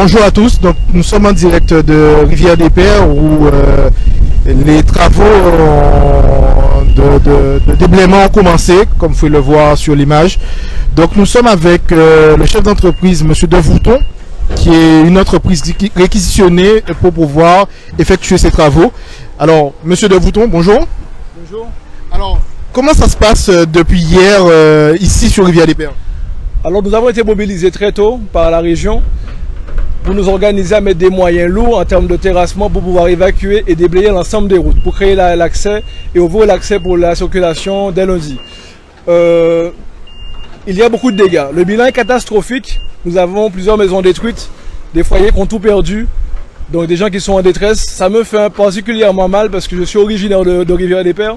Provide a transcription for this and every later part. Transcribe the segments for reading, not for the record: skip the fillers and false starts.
Bonjour à tous, donc nous sommes en direct de Rivière des Pères où les travaux de déblaiement ont commencé, comme vous pouvez le voir sur l'image. Donc nous sommes avec le chef d'entreprise, M. Devouton, qui est une entreprise réquisitionnée pour pouvoir effectuer ces travaux. Alors, M. Devouton, bonjour. Bonjour. Alors, comment ça se passe depuis hier ici sur Rivière des Pères? Alors nous avons été mobilisés très tôt par la région pour nous organiser à mettre des moyens lourds en termes de terrassement pour pouvoir évacuer et déblayer l'ensemble des routes, pour créer l'accès et ouvrir l'accès pour la circulation dès lundi. Il y a beaucoup de dégâts. Le bilan est catastrophique. Nous avons plusieurs maisons détruites, des foyers qui ont tout perdu, donc des gens qui sont en détresse. Ça me fait particulièrement mal parce que je suis originaire de Rivière des Pères.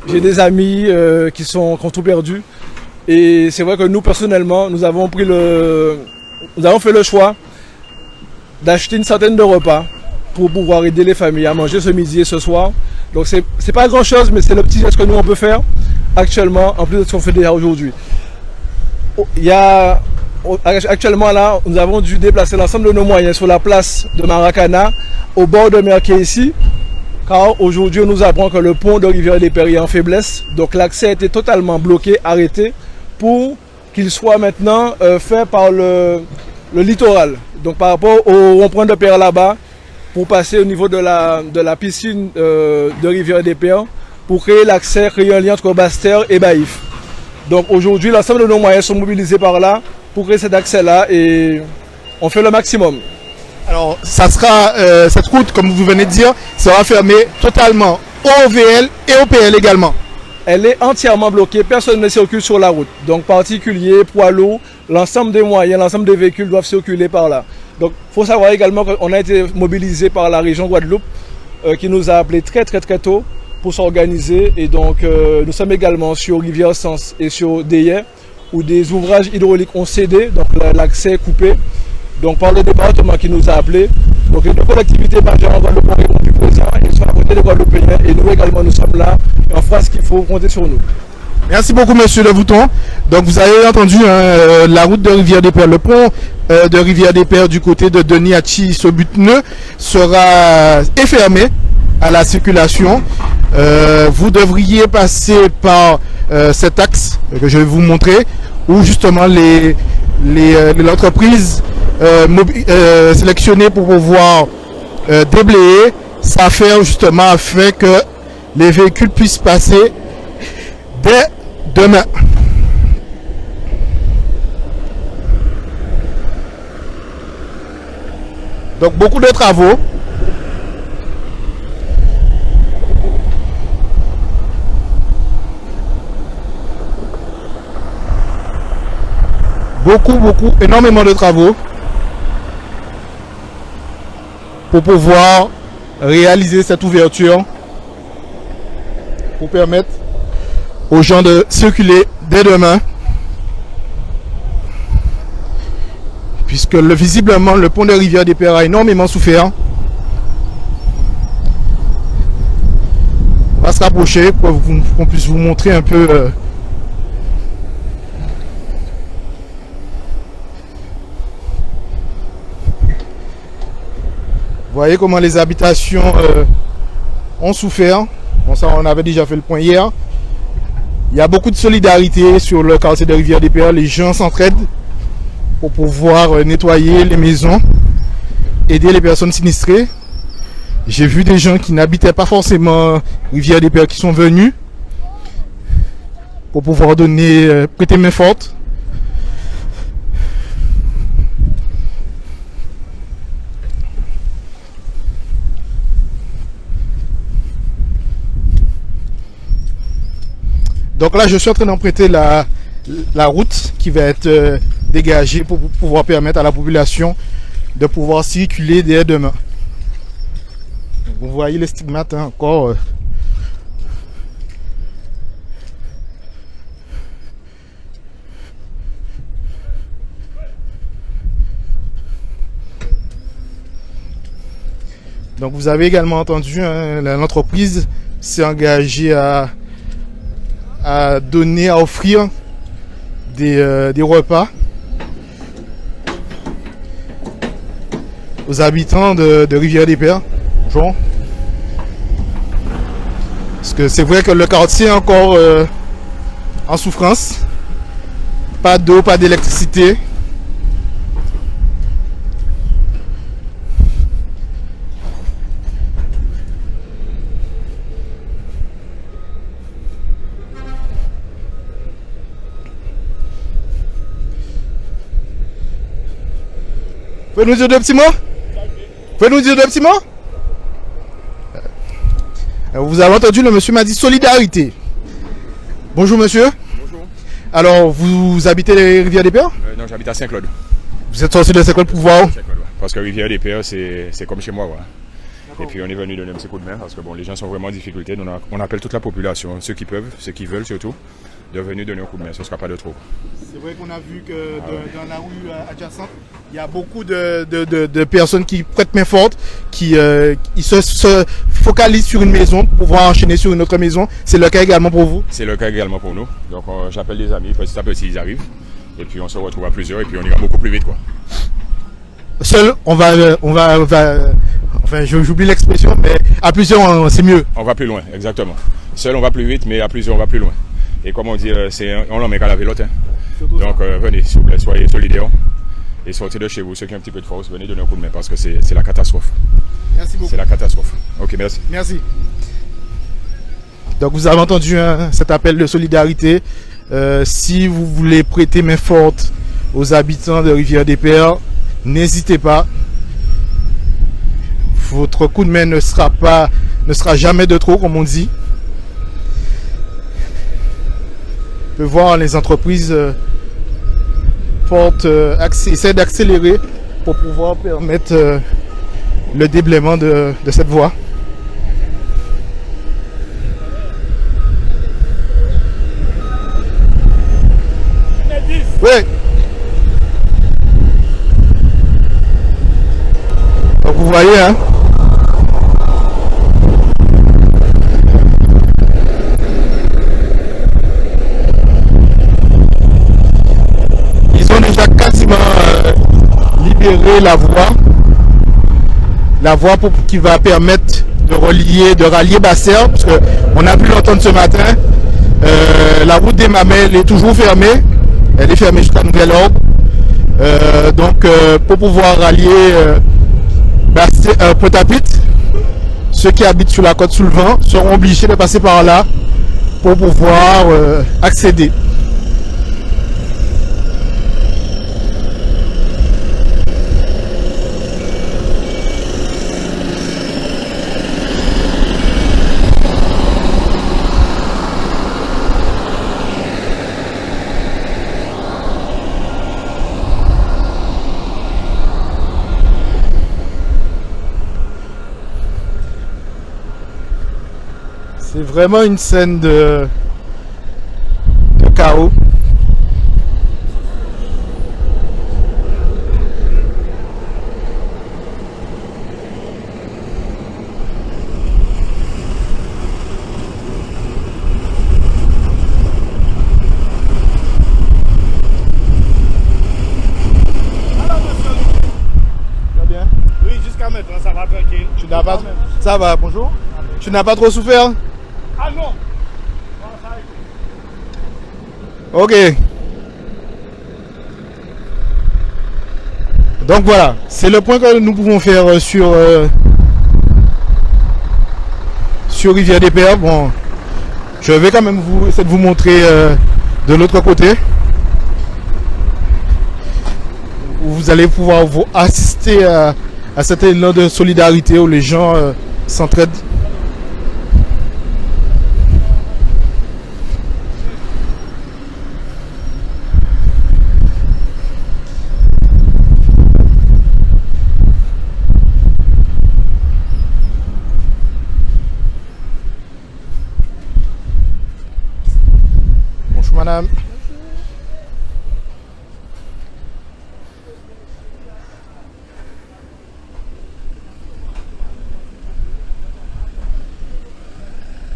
J'ai des amis qui ont tout perdu. Et c'est vrai que nous, personnellement, nous avons fait le choix d'acheter une centaine de repas pour pouvoir aider les familles à manger ce midi et ce soir. Donc c'est pas grand chose, mais c'est le petit geste que nous on peut faire actuellement, en plus de ce qu'on fait déjà aujourd'hui. Actuellement là, nous avons dû déplacer l'ensemble de nos moyens sur la place de Maracana, au bord de mer qui est ici, car aujourd'hui on nous apprend que le pont de Rivière des Pères est en faiblesse, donc l'accès a été totalement bloqué, arrêté, pour qu'il soit maintenant fait par le littoral. Donc par rapport au rond-point de Père là-bas, pour passer au niveau de la piscine de Rivière des Pères, pour créer l'accès, créer un lien entre Basse-Terre et Baïf. Donc aujourd'hui, l'ensemble de nos moyens sont mobilisés par là pour créer cet accès-là et on fait le maximum. Alors, ça sera, cette route, comme vous venez de dire, sera fermée totalement au OVL et au PL également. Elle est entièrement bloquée, personne ne circule sur la route. Donc particuliers, poids lourds, l'ensemble des moyens, l'ensemble des véhicules doivent circuler par là. Donc il faut savoir également qu'on a été mobilisé par la région Guadeloupe qui nous a appelé très tôt pour s'organiser. Et donc nous sommes également sur Rivière Sens et sur Deyet où des ouvrages hydrauliques ont cédé, donc l'accès est coupé. Donc par le département qui nous a appelés. Donc les deux collectivités majeures en Guadeloupe ont répondu présent, ils sont à côté des Guadeloupéens et nous également nous sommes là et on fera ce qu'il faut, compter sur nous. Merci beaucoup monsieur Devouton. Donc vous avez entendu la route de Rivière des Pères, le pont de Rivière des Pères du côté de Deniachi-Sobutneux sera fermé à la circulation. Vous devriez passer par cet axe que je vais vous montrer où justement l'entreprise sélectionnée pour pouvoir déblayer s'affaire justement afin que les véhicules puissent passer dès demain. Donc beaucoup de travaux. Énormément de travaux pour pouvoir réaliser cette ouverture, pour permettre aux gens de circuler dès demain, puisque visiblement le pont de Rivière des Pères a énormément souffert. On va se rapprocher pour qu'on puisse vous montrer un peu vous voyez comment les habitations ont souffert. Bon, ça on avait déjà fait le point hier. Il y a beaucoup de solidarité sur le quartier de Rivière des Pères. Les gens s'entraident pour pouvoir nettoyer les maisons, aider les personnes sinistrées. J'ai vu des gens qui n'habitaient pas forcément Rivière des Pères qui sont venus pour pouvoir prêter main forte. Donc là, je suis en train d'emprunter la route qui va être dégagée pour pouvoir permettre à la population de pouvoir circuler dès demain. Vous voyez les stigmates encore. Donc vous avez également entendu, l'entreprise s'est engagée à offrir des repas aux habitants de Rivière-des-Pères. Bonjour. Parce que c'est vrai que le quartier est encore en souffrance. Pas d'eau, pas d'électricité. Vous pouvez nous dire deux petits mots? Vous pouvez nous dire deux petits mots? Vous avez entendu, le monsieur m'a dit solidarité. Bonjour monsieur. Bonjour. Alors, vous habitez les Rivières-des-Pères? Non, j'habite à Saint-Claude. Vous êtes sorti de Saint-Claude pour voir? Saint-Claude, ouais. Parce que Rivière-des-Pères, c'est comme chez moi. Voilà. Et puis on est venu donner un petit coup de main parce que bon, les gens sont vraiment en difficulté. Donc on appelle toute la population, ceux qui peuvent, ceux qui veulent surtout, de venir donner un coup de main. Ce ne sera pas de trop. C'est vrai qu'on a vu que dans la rue adjacente, il y a beaucoup de personnes qui prêtent main forte, qui se focalisent sur une maison pour pouvoir enchaîner sur une autre maison. C'est le cas également pour vous? C'est le cas également pour nous. Donc j'appelle des amis, petit à petit ils arrivent. Et puis on se retrouve à plusieurs et puis on ira beaucoup plus vite, quoi. Seul, enfin j'oublie l'expression, mais à plusieurs c'est mieux. On va plus loin, exactement. Seul on va plus vite, mais à plusieurs on va plus loin. Et comme on dit, on l'en met qu'à la vélote. Hein. Donc venez, s'il vous plaît, soyez solidaires. Et sortez de chez vous, ceux qui ont un petit peu de force, venez donner un coup de main parce que c'est la catastrophe. Merci beaucoup. C'est la catastrophe. Ok, merci. Merci. Donc vous avez entendu cet appel de solidarité. Si vous voulez prêter main forte aux habitants de Rivière-des-Pères, n'hésitez pas. Votre coup de main ne sera jamais de trop, comme on dit. On peut voir les entreprises essaient d'accélérer pour pouvoir permettre le déblaiement de cette voie. Oui. Donc vous voyez, hein. Ils ont déjà quasiment libéré la voie qui va permettre de rallier Basser, parce que on a pu l'entendre ce matin. La route des Mamelles est toujours fermée. Elle est fermée jusqu'à nouvel ordre. Donc pour pouvoir rallier Pointe-à-Pitre, ceux qui habitent sur la côte sous le vent seront obligés de passer par là pour pouvoir accéder. C'est vraiment une scène de chaos. Ça va bien? Oui, jusqu'à maintenant, ça va tranquille. Ça va, bonjour. Tu n'as pas trop souffert? Ah non. Ok. Donc voilà, c'est le point que nous pouvons faire sur Rivière-des-Pères. Bon, je vais quand même essayer de vous montrer de l'autre côté. Vous allez pouvoir vous assister à cet élan de solidarité où les gens s'entraident. Bonjour madame.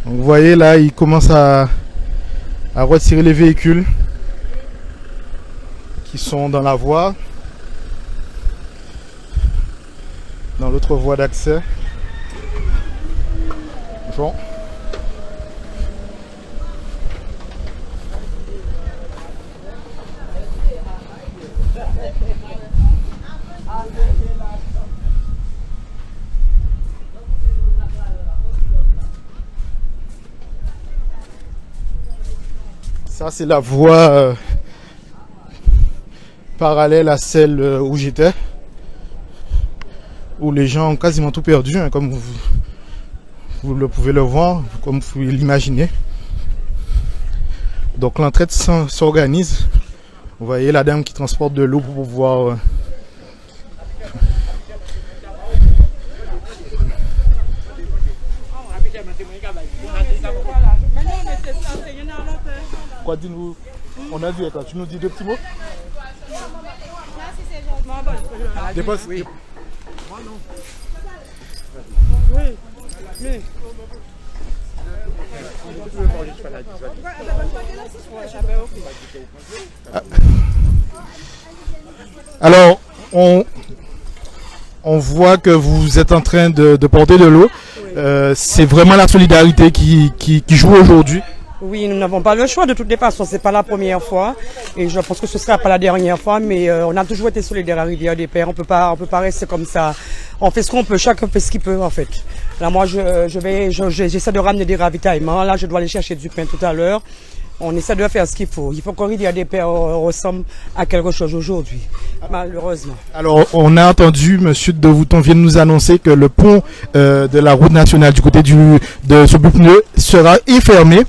Donc, vous voyez là, il commence à retirer les véhicules qui sont dans la voie. l'autre voie d'accès. Bon. Ça, c'est la voie parallèle à celle où j'étais, où les gens ont quasiment tout perdu, hein, comme vous le pouvez le voir, comme vous pouvez l'imaginer. Donc l'entraide s'organise. Vous voyez la dame qui transporte de l'eau pour pouvoir quoi, dis-nous, on a vu, tu nous dis deux petits mots. Dépasse. Oui. Oui. Alors, on voit que vous êtes en train de porter de l'eau. C'est vraiment la solidarité qui joue aujourd'hui. Oui, nous n'avons pas le choix de toutes les façons. C'est pas la première fois et je pense que ce sera pas la dernière fois. Mais on a toujours été solidaires à Rivière des Pères. On peut pas rester comme ça. On fait ce qu'on peut. Chacun fait ce qu'il peut en fait. Là, moi, j'essaie de ramener des ravitaillements. Là, je dois aller chercher du pain tout à l'heure. On essaie de faire ce qu'il faut. Il faut que Rivière des Pères ressemble à quelque chose aujourd'hui, malheureusement. Alors, on a entendu Monsieur de Vouton vient de nous annoncer que le pont de la route nationale du côté de Sobupneu sera fermé.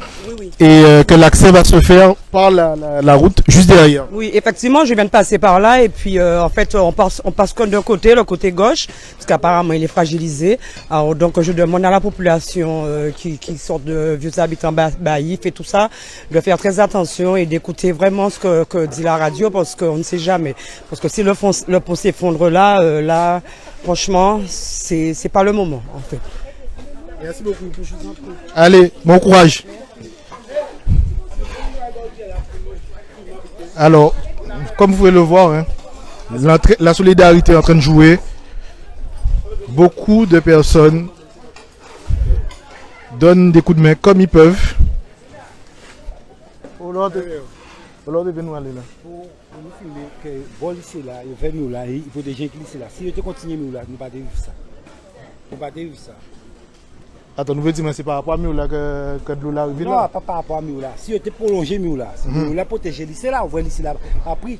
Et que l'accès va se faire par la route juste derrière. Oui, effectivement, je viens de passer par là et puis en fait on passe d'un côté, le côté gauche, parce qu'apparemment il est fragilisé. Alors donc je demande à la population qui sort de vieux habitants Baïf et tout ça, de faire très attention et d'écouter vraiment ce que dit la radio, parce qu'on ne sait jamais. Parce que si le pont s'effondre là, franchement, c'est pas le moment en fait. Merci beaucoup. Allez, bon courage. Alors, comme vous pouvez le voir, hein, la solidarité est en train de jouer. Beaucoup de personnes donnent des coups de main comme ils peuvent. Pour nous aller là. Pour nous filmer que vol ici là, il fait nous là, il faut des gens qui ici là. Si je continue nous là, nous ne pas vivre ça. Nous pas vivre ça. Attends, nous voulons dire, mais c'est par rapport à Mioula que de l'eau là arrive là? Non, pas par rapport à Mioula. Si je te prolongé Mioula, c'est Mioula protéger lycée là, on voit lycée là après.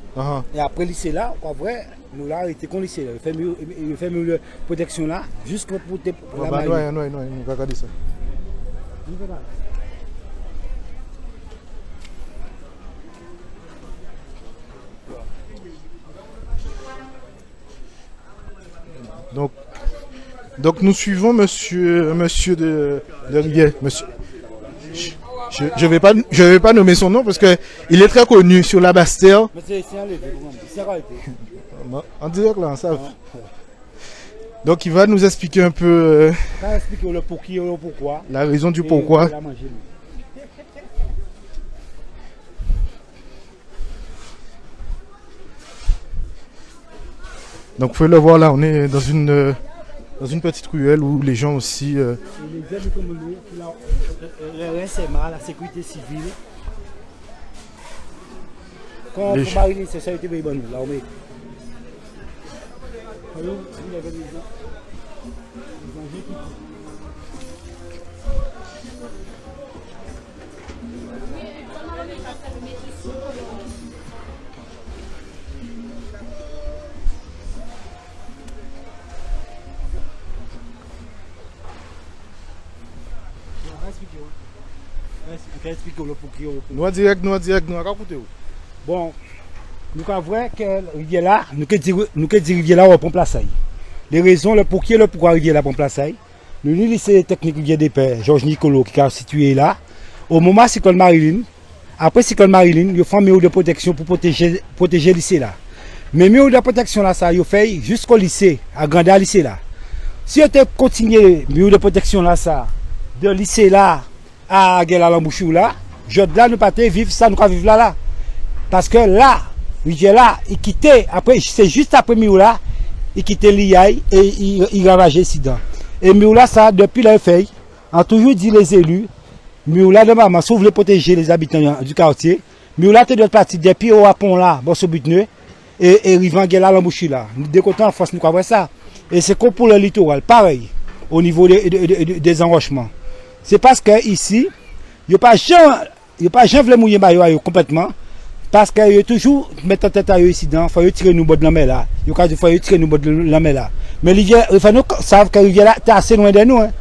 Et après lycée là, on voit Mioula arrêté qu'on lycée là. Il fait Mioula protection là, jusqu'au pour la marine. Non, on va regarder ça. Donc nous suivons monsieur de Rivière. Monsieur, je vais pas nommer son nom parce que il est très connu sur la Bastère. En direct là, ça. Donc il va nous expliquer un peu le pour qui, le pourquoi. La raison du pourquoi. Donc vous pouvez le voir là, on est dans une petite ruelle où les gens aussi... Les aides comme le RSMA, la sécurité civile. Quand on marie, c'est ça qui est bon, l'armée. Nous direct, nous racontez. Bon, nous avons vrai que rivière là, nous que dire rivière là au pont Plaçaille. Les raisons, le pourquoi rivière là pont Plaçaille. Le lycée technique Rivière des Pères, Georges Nicolo qui est situé là. Au moment cyclone Marilyn, après cyclone Marilyn, il faut un mur de protection pour protéger le lycée là. Mais mur de protection là, ça il fait jusqu'au lycée, à grandeur lycée là. Si on continue mur de protection là, ça, de lycée là à Guéla-Lambouchou là, je là nous pas vivre ça, nous pas vivre là. Parce que là, rivière là, il quittait, après, c'est juste après mur là, il quittait l'IAI et il ravageait ici dedans. Et Mioula, ça, depuis la feuille, a toujours dit les élus, Mioula de maman, si vous voulez protéger les habitants du quartier, Mioula, tu dois partir depuis au pont là, bon, ce but et Rivan là, l'embouchure là. Nous décotons en France, nous croyons ça. Et c'est comme pour le littoral, pareil, au niveau des enrochements. C'est parce que ici, il n'y a pas jamais mouiller maillot complètement. Parce qu'il y a toujours mettre en tête à eux ici dedans, il faut tirer nous de la mer là. Il faut tirer nous de la mer là. Mais il faut nous savoir que Rivière là, est assez loin de nous. Hein.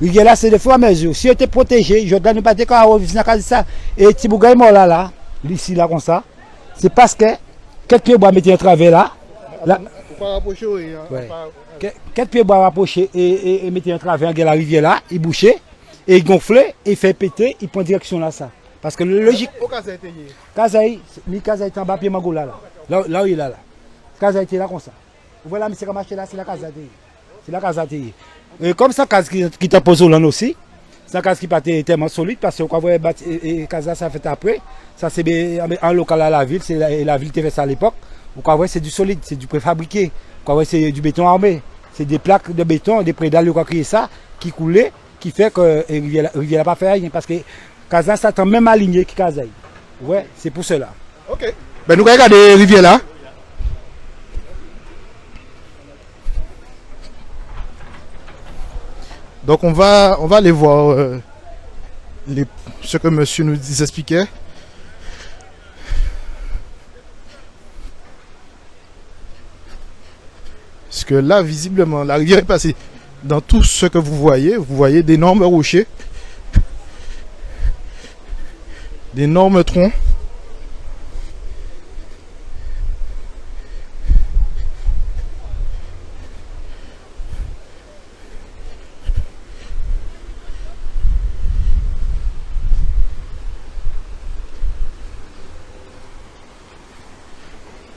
Rivière là, c'est de fois à mesure. Si on était protégé, je ne pas dire qu'on va ça. Et Tibouga est mort là, ici là comme ça. C'est parce que quelques pieds bois mettaient un travers là. Pourquoi rapprocher, oui. Quelques pieds bois rapprochés et mettaient un travers dans la rivière là, il bouchait, et il gonflait, il fait péter, il prend direction là ça. Parce que le logique. Au cas été hier. Kazaï est en bas, pied Mago là. Là où il est là. Kazaï était là comme ça. Vous voyez là, monsieur Kamaché là, c'est la Kazaï. C'est la Kazaï. Et comme ça, qui t'a posé au land aussi, c'est un cas qui n'est pas tellement solide parce que quand vous voyez Kazaï, ça fait après. Ça, c'est en local à la ville, c'est la ville qui fait ça à l'époque. Vous voyez, c'est du solide, c'est du préfabriqué. Vous voyez, c'est du béton armé. C'est des plaques de béton, des prédales qui créé ça, qui coulaient, qui fait que Rivière n'a pas fait rien. Parce que Kazaï s'attend même aligné que Kazaï. Ouais, c'est pour cela. Ok. Ben nous regardons les rivières là. Donc on va aller voir ce que monsieur nous expliquait. Parce que là, visiblement, la rivière est passée dans tout ce que vous voyez d'énormes rochers. D'énormes troncs.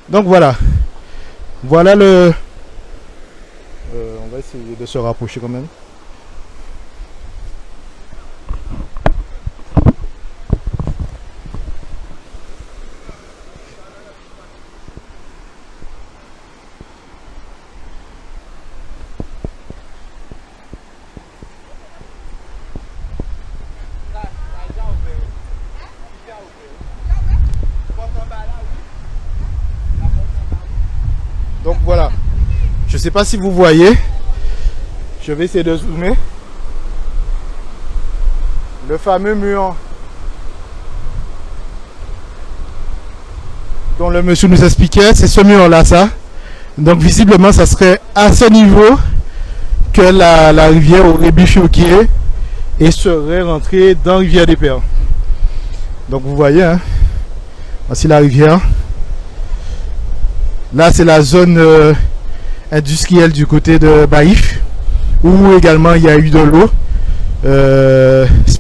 Donc voilà. Voilà le... on va essayer de se rapprocher quand même. Donc voilà, je ne sais pas si vous voyez, je vais essayer de zoomer, le fameux mur dont le monsieur nous expliquait, c'est ce mur là ça. Donc visiblement ça serait à ce niveau que la rivière aurait bifurqué et serait rentrée dans la rivière des Pères. Donc vous voyez, hein, voici la rivière. Là, c'est la zone industrielle du côté de Baïf, où également il y a eu de l'eau.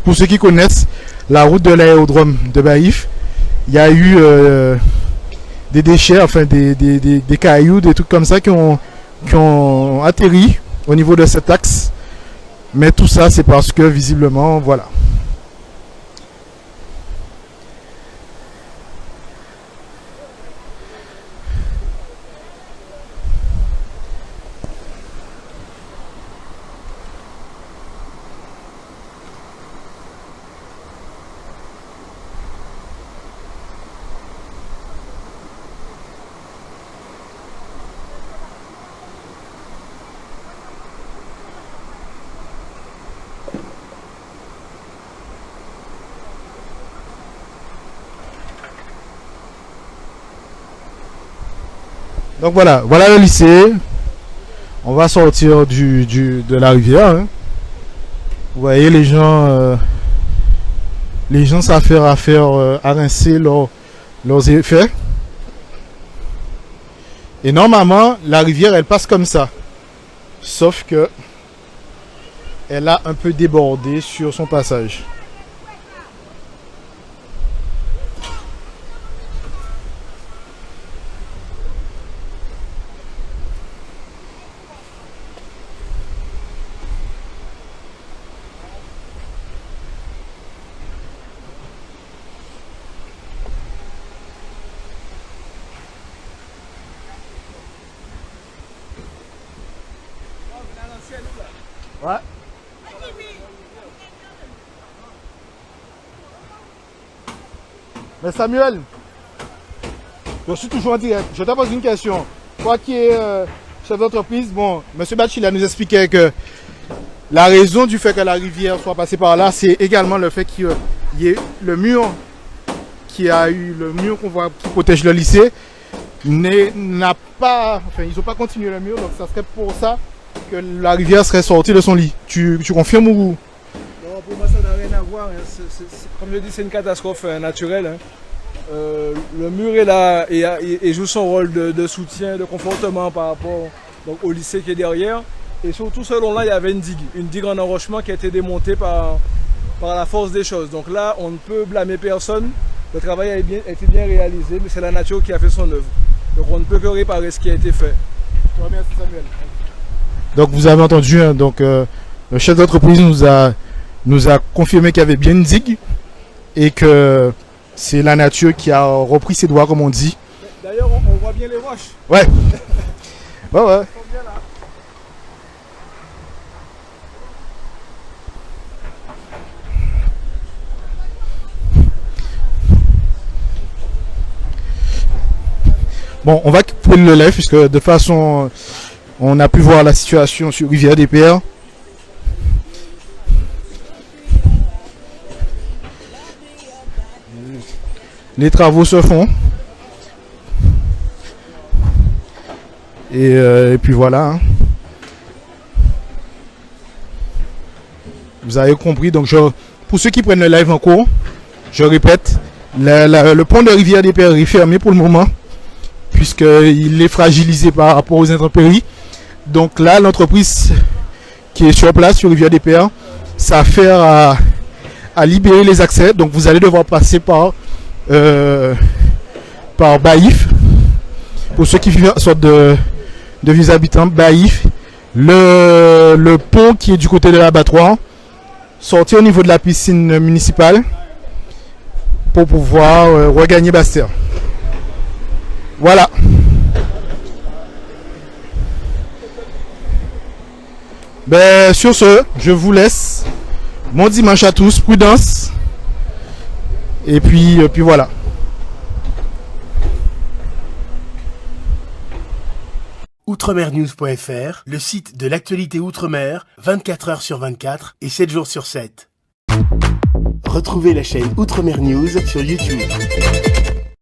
Pour ceux qui connaissent la route de l'aérodrome de Baïf, il y a eu des déchets, enfin des cailloux, des trucs comme ça qui ont atterri au niveau de cet axe. Mais tout ça, c'est parce que visiblement, voilà. Donc voilà le lycée. On va sortir de la rivière. Hein. Vous voyez les gens s'affairent à rincer leurs effets. Et normalement, la rivière elle passe comme ça. Sauf que elle a un peu débordé sur son passage. Mais Samuel, je suis toujours en direct. Je te pose une question. Toi qui es chef d'entreprise, bon, M. Bachila nous expliquait que la raison du fait que la rivière soit passée par là, c'est également le fait qu'il y ait le mur le mur qu'on voit qui protège le lycée n'a pas, enfin ils n'ont pas continué le mur, donc ça serait pour ça que la rivière serait sortie de son lit. Tu confirmes ou? Non, pour moi ça n'a rien à voir, hein. Comme je dis, c'est une catastrophe naturelle, hein. Le mur est là et joue son rôle de soutien, de confortement par rapport donc, au lycée qui est derrière. Et surtout ce long-là, il y avait une digue en enrochement qui a été démontée par la force des choses. Donc là, on ne peut blâmer personne. Le travail a été bien réalisé, mais c'est la nature qui a fait son œuvre. Donc on ne peut que réparer ce qui a été fait. Je te remercie, Samuel. Donc vous avez entendu, hein, donc, le chef d'entreprise nous a confirmé qu'il y avait bien une digue et que c'est la nature qui a repris ses droits, comme on dit. D'ailleurs, on voit bien les roches. Ouais. Ouais. Bon, on va couper le live puisque de toute façon, on a pu voir la situation sur Rivière des Pères. Les travaux se font. Et puis voilà. Hein. Vous avez compris. Donc, pour ceux qui prennent le live en cours, je répète, le pont de Rivière des Pères est fermé pour le moment, puisqu'il est fragilisé par rapport aux intempéries. Donc là, l'entreprise qui est sur place, sur Rivière des Pères, ça a affaire à libérer les accès. Donc vous allez devoir passer par Baïf. Pour ceux qui sortent de vieux habitants, Baïf, le pont qui est du côté de l'abattoir, sortir au niveau de la piscine municipale pour pouvoir regagner Bastère. Voilà. Ben, sur ce, je vous laisse. Bon dimanche à tous, prudence. Et puis voilà. Outremernews.fr, le site de l'actualité Outre-mer, 24 heures sur 24 et 7 jours sur 7. Retrouvez la chaîne Outremer News sur YouTube.